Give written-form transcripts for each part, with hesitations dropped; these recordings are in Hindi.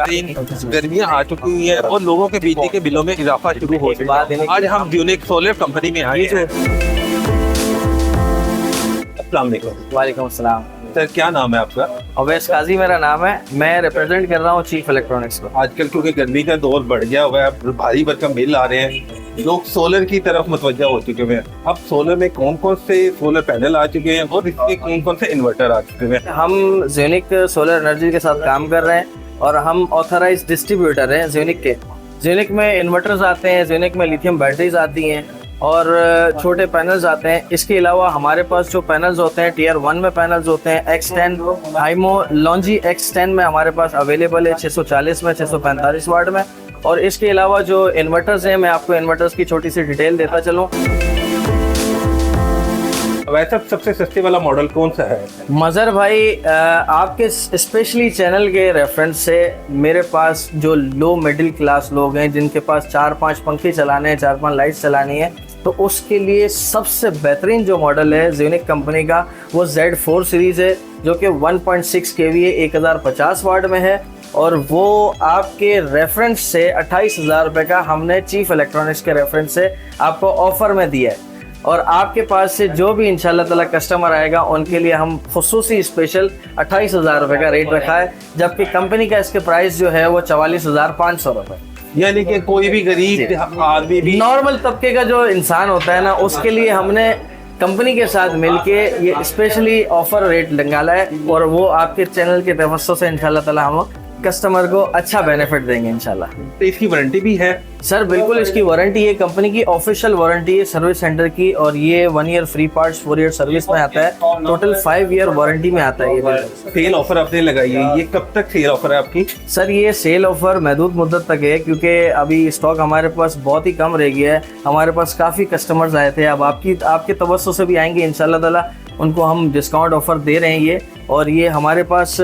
गर्मियाँ आ चुकी हैं और लोगों के बिजली के बिलों में इजाफा शुरू हो चुका है। आज हम यूनिक सोलर कंपनी में आए हैं। अस्सलाम वालेकुम। वालेकुम अस्सलाम। सर क्या नाम है आपका? अवैस काजी मेरा नाम है। मैं रिप्रेजेंट कर रहा हूँ चीफ इलेक्ट्रॉनिक्स को। आजकल क्योंकि गर्मी का दौर बढ़ गया हुआ है, भारी भरकम बिल आ रहे हैं, लोग सोलर की तरफ मुतवज्जा हो चुके हैं। अब सोलर में कौन कौन से सोलर पैनल आ चुके हैं और इसके कौन कौन से इन्वर्टर आ चुके हैं? हम ज़्यूनिक सोलर एनर्जी के साथ काम कर रहे हैं और हम ऑथराइज डिस्ट्रीब्यूटर हैं ज़्यूनिक के। ज़्यूनिक में इन्वर्टर्स आते हैं, ज़्यूनिक में लिथियम बैटरीज आती हैं और छोटे पैनल्स आते हैं। इसके अलावा हमारे पास जो पैनल्स होते हैं टियर 1 में पैनल्स होते हैं X10 हाइमो लॉन्जी X10 में हमारे पास अवेलेबल है 640 में 645 वाट में। और इसके अलावा जो इन्वर्टर्स हैं, मैं आपको इन्वर्टर्स की छोटी सी डिटेल देता चलूँ। वैसे सबसे सस्ते वाला मॉडल कौन सा है? मज़र भाई आपके स्पेशली चैनल के रेफरेंस से मेरे पास जो लो मिडिल क्लास लोग हैं जिनके पास 4-5 पंखे चलाने हैं, 4-5 लाइट्स चलानी है, तो उसके लिए सबसे बेहतरीन जो मॉडल है ज़्यूनिक कंपनी का वो Z4 सीरीज़ है, जो कि 1.6 kVA 1050 वाट में है। और वो आपके रेफरेंस से 28,000 रुपये का हमने चीफ इलेक्ट्रॉनिक्स के रेफरेंस से आपको ऑफ़र में दिया है। और आपके पास से जो भी इंशाल्लाह ताला कस्टमर आएगा उनके लिए हम खुसूसी स्पेशल 28,000 रुपये का रेट रखा है, जबकि कंपनी का इसके प्राइस जो है वो 44,500 रुपये। यानी कि कोई भी गरीब आदमी भी, नॉर्मल तबके का जो इंसान होता है ना, उसके लिए हमने कंपनी के साथ मिलके ये स्पेशली ऑफर रेट निकाला है और वो आपके चैनल के तवज्जो से इंशाल्लाह ताला हम कस्टमर को अच्छा बेनिफिट देंगे इंशाल्लाह। तो इसकी वारंटी भी है? सर बिल्कुल, इसकी वारंटी है, कंपनी की ऑफिशियल वारंटी है सर्विस सेंटर की, और ये 1 year free parts, 4 year service में आता है, टोटल 5 ईयर वारंटी में आता है ये। सेल ऑफर आपने लगाई है, ये कब तक सेल ऑफर है आपकी? सर ये सेल ऑफर महदूद मुद्दत तक है, क्योंकि अभी स्टॉक हमारे पास बहुत ही कम रह गया है। हमारे पास काफ़ी कस्टमर्स आए थे, अब आपके तवज्जो से भी आएंगे इंशाल्लाह ताला, उनको हम डिस्काउंट ऑफर दे रहे हैं ये। और ये हमारे पास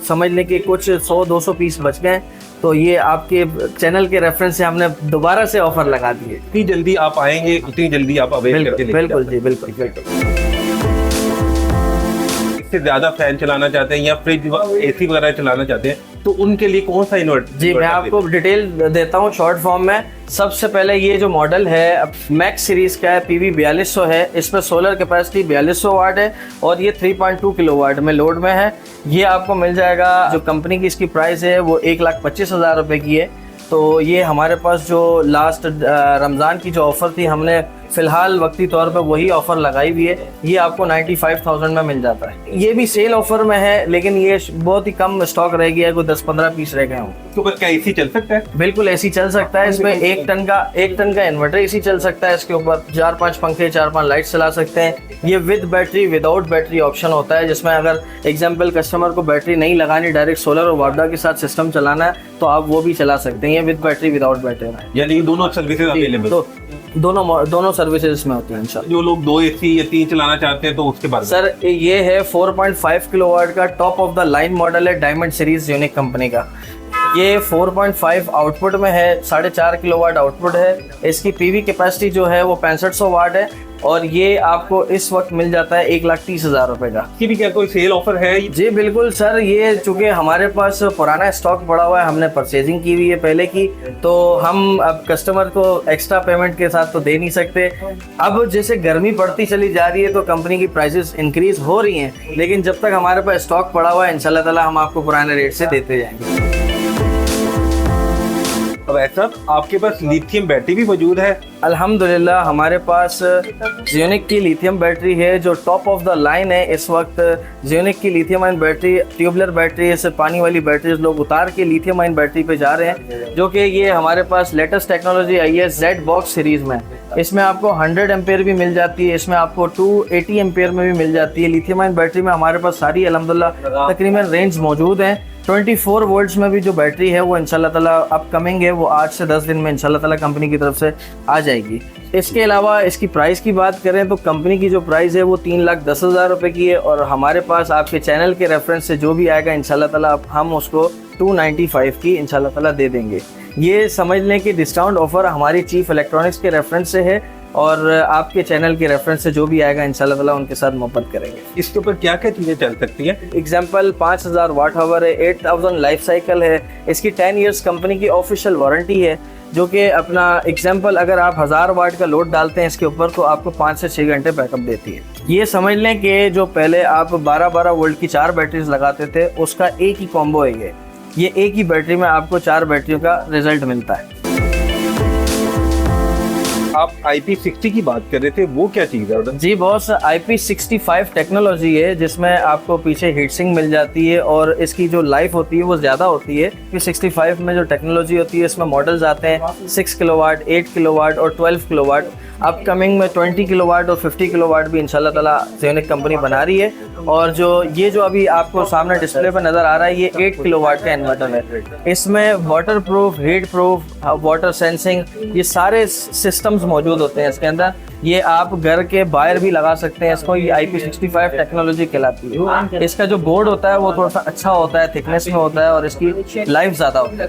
समझ लें कि कुछ 100-200 पीस बच गए, तो ये आपके चैनल के रेफरेंस से हमने दोबारा से ऑफर लगा दिए। जितनी जल्दी आप आएंगे उतनी जल्दी आप अवेल करके लेके बिल्कुल जी, बिल्कुल बिल्कुल। इससे ज़्यादा फैन चलाना चाहते हैं या फ्रिज AC वगैरह चलाना चाहते हैं तो उनके लिए कौन सा इन्वर्टर? जी मैं आपको डिटेल देता हूँ शॉर्ट फॉर्म में। सबसे पहले ये जो मॉडल है मैक्स सीरीज का है, PV 4200 है, इसमें सोलर कैपेसिटी 4200 वाट है और ये 3.2 किलोवाट में लोड में है। ये आपको मिल जाएगा, जो कंपनी की इसकी प्राइस है वो 1,25,000 रुपये की है। तो ये हमारे पास जो लास्ट रमज़ान की जो ऑफ़र थी, हमने फ़िलहाल वक्ती तौर पे वही ऑफ़र लगाई हुई है। ये आपको 95,000 में मिल जाता है। ये भी सेल ऑफ़र में है, लेकिन ये बहुत ही कम स्टॉक रह गया है, कोई 10-15 पीस रह गए हों। तो क्या AC चल सकता है? बिल्कुल AC चल सकता है। इसमें 1 टन का इन्वर्टर AC चल सकता है। इसके ऊपर 4-5 पंखे, 4-5 लाइट्स चला सकते हैं। ये with battery without battery option होता है, जिसमें अगर एग्जाम्पल कस्टमर को बैटरी नहीं लगानी, डायरेक्ट सोलर और वापडा के साथ सिस्टम चलाना है, तो आप वो भी चला सकते हैं। ये विद बैटरी विदाउट बैटरी, यानी दोनों सर्विसेज अवेलेबल। तो दोनों सर्विसेज में होती हैं इंशाल्लाह। जो लोग 2 AC या 3 चलाना चाहते हैं तो उसके बाद सर ये है 4.5 किलोवाट का top of the line model है, डायमंड सीरीज यूनिक कंपनी का। ये 4.5 आउटपुट में है, 4.5 किलोवाट आउटपुट है। इसकी PV कैपेसिटी जो है वो 6500 वाट है और ये आपको इस वक्त मिल जाता है 1,30,000 रुपये का। कि भी क्या कोई सेल ऑफर है? जी बिल्कुल सर, ये चूँकि हमारे पास पुराना स्टॉक पड़ा हुआ है, हमने परचेजिंग की हुई है पहले की, तो हम अब कस्टमर को एक्स्ट्रा पेमेंट के साथ तो दे नहीं सकते। अब जैसे गर्मी बढ़ती चली जा रही है तो कंपनी की प्राइसेस इंक्रीज हो रही हैं, लेकिन जब तक हमारे पास स्टॉक पड़ा हुआ है इंशाल्लाह ताला हम आपको पुराने रेट से देते जाएंगे। अब ऐसा आपके पास लिथियम बैटरी भी मौजूद है? अल्हम्दुलिल्लाह हमारे पास ज़्यूनिक की लिथियम बैटरी है जो टॉप ऑफ द लाइन है इस वक्त। ज़्यूनिक की lithium ion battery, tubular battery से पानी वाली बैटरी लोग उतार के लिथियम आयन बैटरी पे जा रहे हैं, जो कि ये हमारे पास लेटेस्ट टेक्नोलॉजी आई है Z बॉक्स सीरीज़ में। इसमें आपको 100 एम्पेयर भी मिल जाती है, इसमें आपको 280 एम्पेयर में भी मिल जाती है। लिथियम आयन बैटरी में हमारे पास सारी अल्हम्दुलिल्लाह तकरीबन रेंज मौजूद है। 24 वोल्ट्स में भी जो बैटरी है वो इंशाल्लाह ताला अपकमिंग है, वो 8 से 10 दिन में इंशाल्लाह ताला कंपनी की तरफ से आ जाएगी। इसके अलावा इसकी प्राइस की बात करें तो कंपनी की जो प्राइस है वो 3,10,000 रुपये की है, और हमारे पास आपके चैनल के रेफरेंस से जो भी आएगा इंशाल्लाह ताला हम उसको 295 की इंशाल्लाह ताला दे देंगे। ये समझ लें कि डिस्काउंट ऑफर हमारी चीफ इलेक्ट्रॉनिक्स के रेफरेंस से है, और आपके चैनल के रेफरेंस से जो भी आएगा इंशाल्लाह ताला उनके साथ मोहब्बत करेंगे। इसके ऊपर क्या क्या चीज़ें चल सकती हैं? एग्जाम्पल 5000 वाट आवर है, 8000 लाइफ साइकिल है, इसकी 10 इयर्स कंपनी की ऑफिशियल वारंटी है, जो कि अपना एग्जाम्पल अगर आप 1000 वाट का लोड डालते हैं इसके ऊपर तो आपको 5 से 6 घंटे बैकअप देती है। ये समझ लें कि जो पहले आप 12-12 वोल्ट की 4 बैटरीज लगाते थे उसका एक ही कॉम्बो है ये एक ही बैटरी में आपको 4 बैटरियों का रिजल्ट मिलता है। आप IP60 की बात कर रहे थे, वो क्या चीज़ है? जी बॉस, IP65 टेक्नोलॉजी है जिसमें आपको पीछे हीट सिंक मिल जाती है और इसकी जो लाइफ होती है वो ज़्यादा होती है। P65 में जो टेक्नोलॉजी होती है इसमें मॉडल्स आते हैं 6 किलोवाट, 8 किलोवाट और 12 किलोवाट। अपकमिंग में 20 किलोवाट और 50 किलोवाट भी इंशाल्लाह ताला ज़ेयोनिक कंपनी बना रही है। और जो अभी आपको सामने डिस्प्ले पर नज़र आ रहा है ये 8 किलोवाट का इन्वर्टर है। इसमें water proof, heat proof, water sensing, ये सारे सिस्टम्स मौजूद होते हैं इसके अंदर। ये आप घर के बाहर भी लगा सकते हैं इसको। ये IP65 टेक्नोलॉजी कहलाती है। इसका जो बोर्ड होता है वो थोड़ा सा अच्छा होता है, थिकनेस में होता है और इसकी लाइफ ज़्यादा होती है।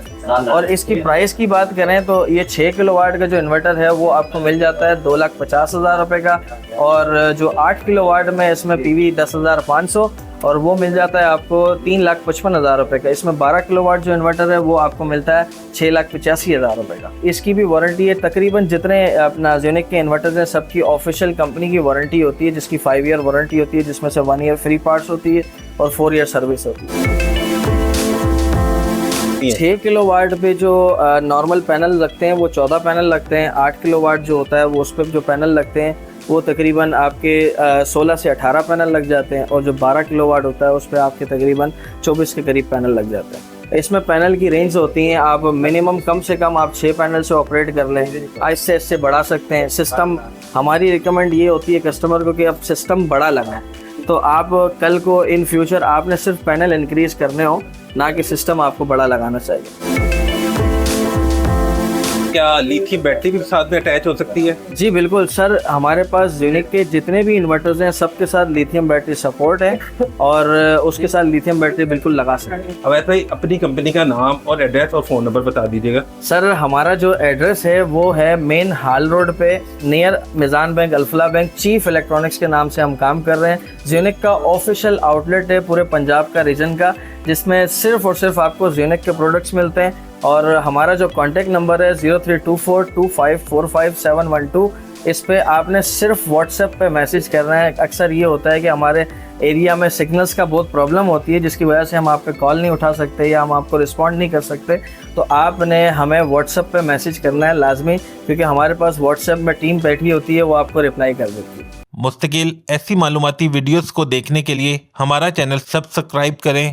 और इसकी प्राइस की बात करें तो ये 6 किलोवाट का जो इन्वर्टर है वो आपको मिल जाता है 2,50,000 रुपये का। और जो 8 किलोवाट में इसमें PV 10,500 और वो मिल जाता है आपको 3,55,000 रुपये का। इसमें 12 किलोवाट जो इन्वर्टर है वो आपको मिलता है 6,85,000 रुपये का। इसकी भी वारंटी है। तकरीबन जितने अपना ज़ेयोनिक के इन्वर्टर्स हैं सबकी ऑफिशियल कंपनी की वारंटी होती है, जिसकी 5 ईयर वारंटी होती है, जिसमें से 1 ईयर फ्री पार्ट्स होती है और 4 ईयर सर्विस होती है। 6 किलोवाट पे जो नॉर्मल पैनल लगते हैं वो 14 पैनल लगते हैं। 8 किलोवाट जो होता है वो उस पर जो पैनल लगते हैं वो तकरीबन आपके 16 से 18 पैनल लग जाते हैं। और जो 12 किलोवाट होता है उस पर आपके तकरीबन 24 के करीब पैनल लग जाते हैं। इसमें पैनल की रेंज होती हैं, आप मिनिमम कम से कम आप 6 पैनल से ऑपरेट कर लें, आहिस्ते आहिस्ते बढ़ा सकते हैं। सिस्टम हमारी रिकमेंड ये होती है कस्टमर को कि अब सिस्टम बड़ा लगाएं, तो आप कल को इन फ्यूचर आपने सिर्फ पैनल इंक्रीज करने हो, ना कि सिस्टम आपको बड़ा लगाना चाहिए। क्या लिथियम बैटरी भी साथ में अटैच हो सकती है? जी बिल्कुल सर, हमारे पास ज़ेयोनिक के जितने भी इन्वर्टर्स हैं सबके साथ लिथियम बैटरी सपोर्ट है और उसके साथ लिथियम बैटरी बिल्कुल लगा सकते हैं। अब ऐसा ही अपनी कंपनी का नाम और एड्रेस और फ़ोन नंबर बता दीजिएगा। सर हमारा जो एड्रेस है वो है मेन हाल रोड पे near Meezan bank, Alfalah bank, chief electronics के नाम से हम काम कर रहे हैं। ज़ेयोनिक का ऑफिशियल आउटलेट है पूरे पंजाब का रीजन का, जिसमें सिर्फ और सिर्फ आपको ज़ेयोनिक के प्रोडक्ट्स मिलते हैं। और हमारा जो कॉन्टैक्ट नंबर है 032425454712, इस पे आपने सिर्फ व्हाट्सएप पे मैसेज करना है। अक्सर ये होता है कि हमारे एरिया में सिग्नल्स का बहुत प्रॉब्लम होती है जिसकी वजह से हम आप पे कॉल नहीं उठा सकते या हम आपको रिस्पॉन्ड नहीं कर सकते, तो आपने हमें व्हाट्सएप पे मैसेज करना है लाजमी, क्योंकि हमारे पास व्हाट्सएप में टीम बैठी होती है, वो आपको रिप्लाई कर देती है। मुस्तकिल ऐसी मालूमाती वीडियोस को देखने के लिए हमारा चैनल सब्सक्राइब करें